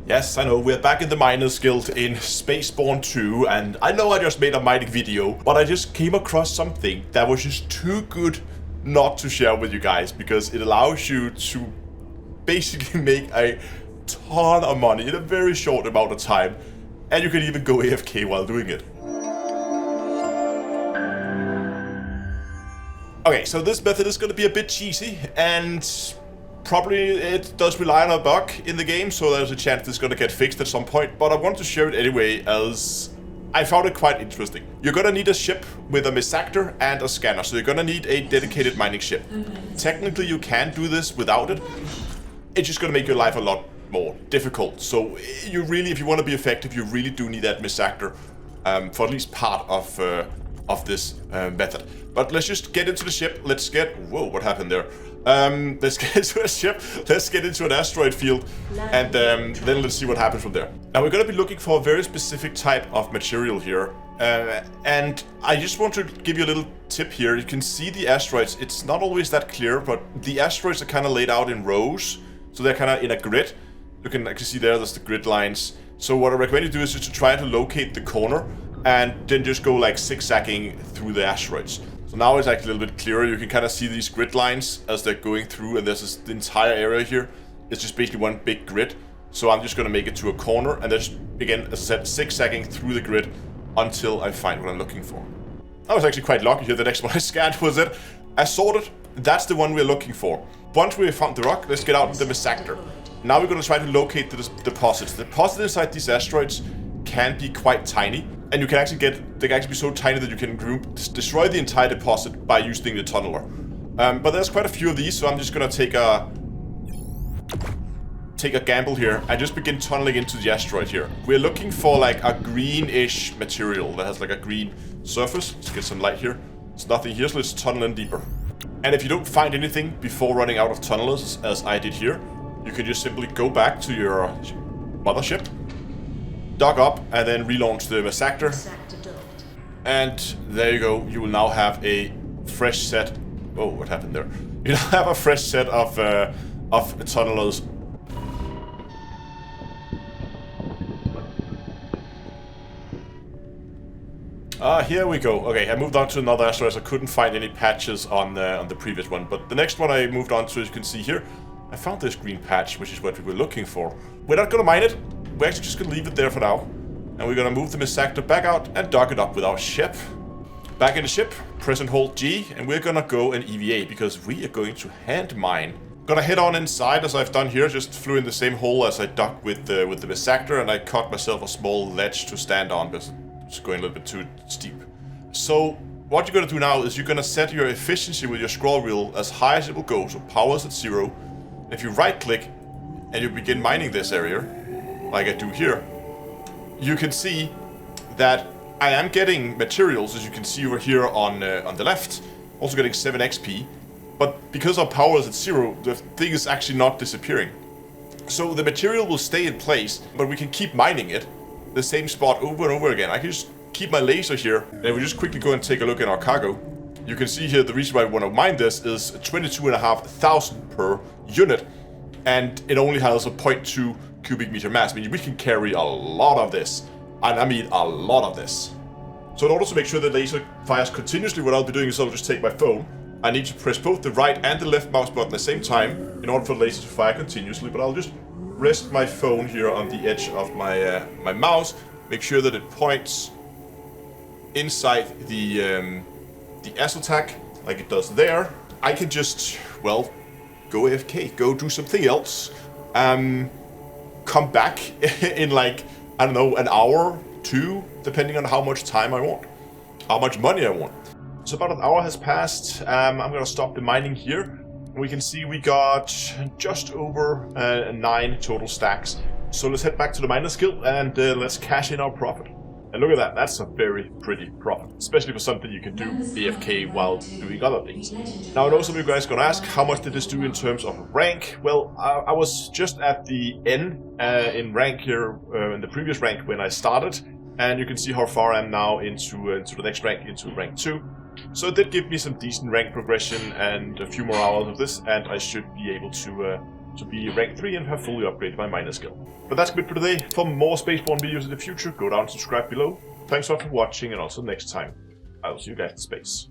Yes, I know, we're back in the Miners Guild in SpaceBourne 2, and I know I just made a mining video, but I just came across something that was just too good not to share with you guys, because it allows you to basically make a ton of money in a very short amount of time, and you can even go AFK while doing it. Okay, so this method is going to be a bit cheesy, and probably it does rely on a bug in the game, so there's a chance it's going to get fixed at some point, but I want to share it anyway as I found it quite interesting. You're going to need a ship with a misactor and a scanner, so you're going to need a dedicated mining ship. Technically you can do this without it. It's just going to make your life a lot more difficult, so you really, if you want to be effective, you really do need that misactor for at least part of this method. But let's just get into the ship. Let's get... Whoa, what happened there? Let's get into a ship, let's get into an asteroid field, and then let's see what happens from there. Now we're going to be looking for a very specific type of material here, and I just want to give you a little tip here. You can see the asteroids, it's not always that clear, but the asteroids are kind of laid out in rows, so they're kind of in a grid. You can actually see there's the grid lines. So what I recommend you do is just to try to locate the corner, and then just go like zigzagging through the asteroids. So now it's actually a little bit clearer. You can kind of see these grid lines as they're going through, and there's the entire area here. It's just basically one big grid. So I'm just going to make it to a corner, and there's, again, as I said, zigzagging through the grid until I find what I'm looking for. I was actually quite lucky here. The next one I scanned was it. Assorted, that's the one we're looking for. Once we found the rock, let's get out the misactor. Now we're going to try to locate the deposits. The deposits inside these asteroids can be quite tiny. And you can actually they can actually be so tiny that you can destroy the entire deposit by using the tunneler. But there's quite a few of these, so I'm just gonna take a gamble here and just begin tunneling into the asteroid here. We're looking for like a greenish material that has like a green surface. Let's get some light here. There's nothing here, so let's tunnel in deeper. And if you don't find anything before running out of tunnelers, as I did here, you can just simply go back to your mothership, dock up, and then relaunch the misactor. And there you go. You will now have a fresh set. Oh, what happened there? You now have a fresh set of tunnelers. Here we go. Okay, I moved on to another asteroid. I couldn't find any patches on the previous one, but the next one I moved on to, as you can see here, I found this green patch, which is what we were looking for. We're not gonna mine it. We're actually just going to leave it there for now. And we're going to move the misactor back out and dock it up with our ship. Back in the ship, press and hold G, and we're going to go an EVA because we are going to hand mine. Gonna head on inside as I've done here, just flew in the same hole as I docked with the misactor, and I cut myself a small ledge to stand on because it's going a little bit too steep. So what you're going to do now is you're going to set your efficiency with your scroll wheel as high as it will go, so power's at 0. If you right click and you begin mining this area, like I do here, you can see that I am getting materials, as you can see over here on the left, also getting 7 XP, but because our power is at 0, the thing is actually not disappearing. So the material will stay in place, but we can keep mining it, the same spot over and over again. I can just keep my laser here, and if we just quickly go and take a look at our cargo, you can see here the reason why we want to mine this is 22,500 per unit, and it only has a 0.2 cubic meter mass, meaning we can carry a lot of this, and I mean a lot of this. So in order to make sure the laser fires continuously, what I'll be doing is I'll just take my phone. I need to press both the right and the left mouse button at the same time in order for the laser to fire continuously, but I'll just rest my phone here on the edge of my my mouse, make sure that it points inside the astrotag like it does there. I can just, well, go AFK, go do something else. Come back in like, I don't know, an hour, 2, depending on how much time I want, how much money I want. So about an hour has passed. I'm gonna stop the mining here. We can see we got just over 9 total stacks. So let's head back to the Miners Guild and let's cash in our profit. And look at that, that's a very pretty profit, especially for something you can do AFK while doing other things. Now I know some of you guys are gonna ask, how much did this do in terms of rank? Well, I was just at the N in rank here, in the previous rank when I started, and you can see how far I am now into the next rank, into rank 2. So it did give me some decent rank progression and a few more hours of this, and I should be able to to be rank 3 and have fully upgraded my miner skill. But that's good for today. For more SpaceBourne videos in the future, go down and subscribe below. Thanks a lot for watching, and also next time, I will see you guys in space.